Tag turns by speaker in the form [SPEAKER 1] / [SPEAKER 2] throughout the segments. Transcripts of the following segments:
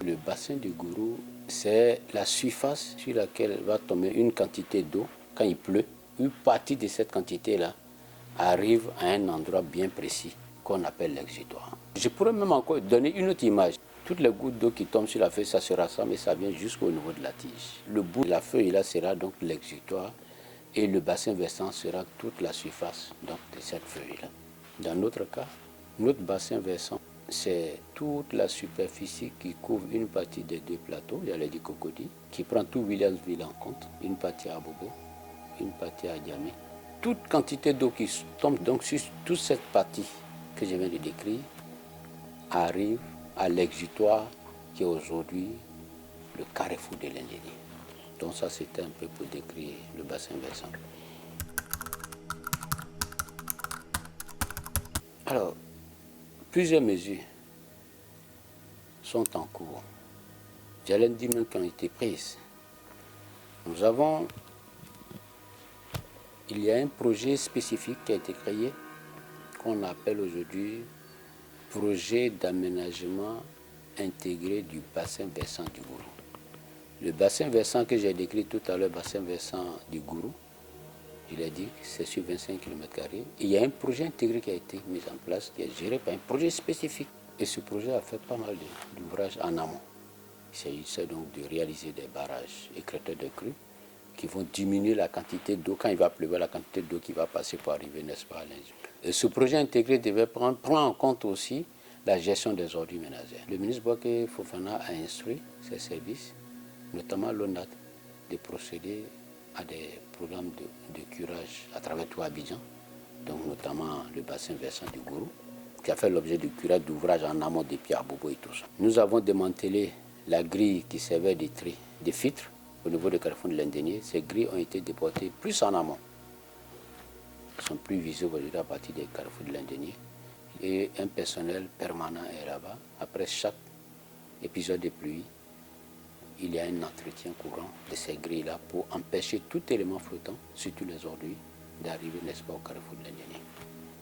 [SPEAKER 1] Le bassin du Gourou, c'est la surface sur laquelle va tomber une quantité d'eau quand il pleut. Une partie de cette quantité-là arrive à un endroit bien précis qu'on appelle l'exutoire. Je pourrais même encore donner une autre image. Toutes les gouttes d'eau qui tombent sur la feuille, ça se rassemble et ça vient jusqu'au niveau de la tige. Le bout de la feuille là sera donc l'exutoire et le bassin versant sera toute la surface donc, de cette feuille-là. Dans notre cas, notre bassin versant, c'est toute la superficie qui couvre une partie des deux plateaux, j'allais dire Cocody, qui prend tout Williamsville en compte, une partie à Bobo, une partie à Diamé. Toute quantité d'eau qui tombe donc sur toute cette partie que je viens de décrire arrive à l'exutoire qui est aujourd'hui le carrefour de l'Indénie. Donc ça c'était un peu pour décrire le bassin versant. Alors, plusieurs mesures sont en cours. J'allais dire même qui ont été prises. Il y a un projet spécifique qui a été créé, qu'on appelle aujourd'hui projet d'aménagement intégré du bassin versant du Gourou. Le bassin versant que j'ai décrit tout à l'heure, bassin versant du Gourou, je l'ai dit, c'est sur 25 km². Il y a un projet intégré qui a été mis en place, qui est géré par un projet spécifique. Et ce projet a fait pas mal d'ouvrages en amont. Il s'agissait donc de réaliser des barrages écrêteurs de crues qui vont diminuer la quantité d'eau, quand il va pleuvoir, la quantité d'eau qui va passer pour arriver, n'est-ce pas, à l'Indien. Et ce projet intégré devait prendre en compte aussi la gestion des ordures ménagères. Le ministre Bouaké Fofana a instruit ses services, notamment l'ONAT, de procéder à des programmes de curage à travers tout Abidjan, donc notamment le bassin versant du Gourou, qui a fait l'objet de curage d'ouvrages en amont des Pierre Bobo et tout ça. Nous avons démantelé la grille qui servait de tri des filtres au niveau du carrefour de l'Indénier. Ces grilles ont été déportées plus en amont. Elles sont plus visibles aujourd'hui à partir des carrefours de l'Indénier. Et un personnel permanent est là-bas. Après chaque épisode de pluie, il y a un entretien courant de ces grilles-là pour empêcher tout élément flottant, surtout les ordures, d'arriver, n'est-ce pas, au carrefour de l'Indénier.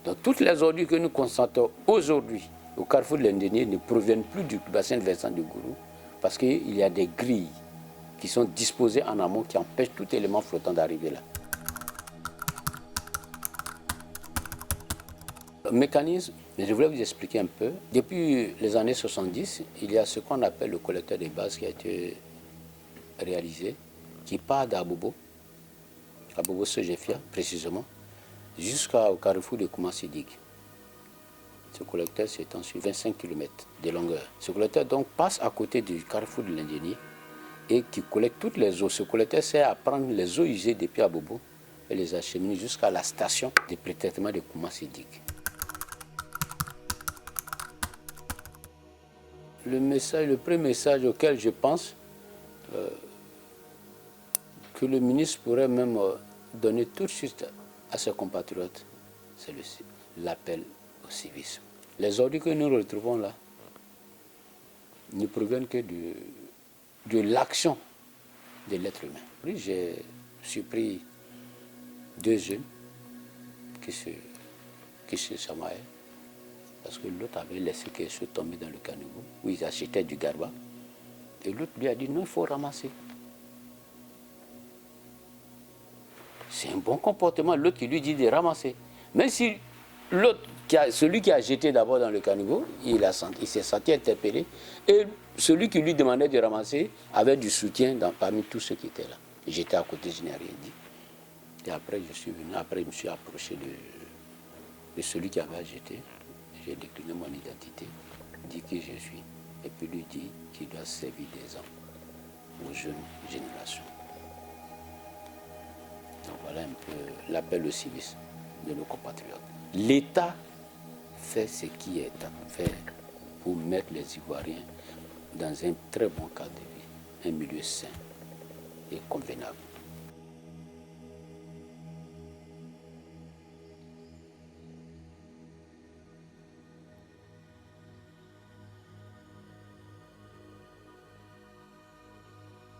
[SPEAKER 1] Donc toutes les ordures que nous constatons aujourd'hui au carrefour de l'Indénier ne proviennent plus du bassin versant du Gourou, parce qu'il y a des grilles qui sont disposées en amont qui empêchent tout élément flottant d'arriver là. Le mécanisme, je voulais vous expliquer un peu. Depuis les années 70, il y a ce qu'on appelle le collecteur de base qui a été réalisé, qui part d'Abobo, Sejefia précisément, jusqu'au carrefour de Koumassi-Dig. Ce collecteur s'étend sur 25 km de longueur. Ce collecteur donc passe à côté du carrefour de l'Indénier et qui collecte toutes les eaux. Ce collecteur sert à prendre les eaux usées depuis Abobo et les acheminer jusqu'à la station de pré-traitement de Koumassi-Dig. Le premier message auquel je pense que le ministre pourrait même donner tout de suite à ses compatriotes, c'est l'appel au civisme. Les ordures que nous retrouvons là ne proviennent que de l'action de l'être humain. Oui, j'ai surpris 2 jeunes qui se chamaient parce que l'autre avait laissé quelque chose tomber dans le caniveau où ils achetaient du garba. Et l'autre lui a dit non, il faut ramasser. C'est un bon comportement, l'autre qui lui dit de ramasser. Même si celui qui a jeté d'abord dans le caniveau, il s'est senti interpellé. Et celui qui lui demandait de ramasser avait du soutien parmi tous ceux qui étaient là. J'étais à côté, je n'ai rien dit. Et après, je suis venu, je me suis approché de celui qui avait jeté. J'ai décliné mon identité, dit qui je suis, et puis lui dit qu'il doit servir d'exemple aux jeunes générations. Donc voilà un peu l'appel au civisme de nos compatriotes. L'État fait ce qui est à faire pour mettre les Ivoiriens dans un très bon cadre de vie, un milieu sain et convenable.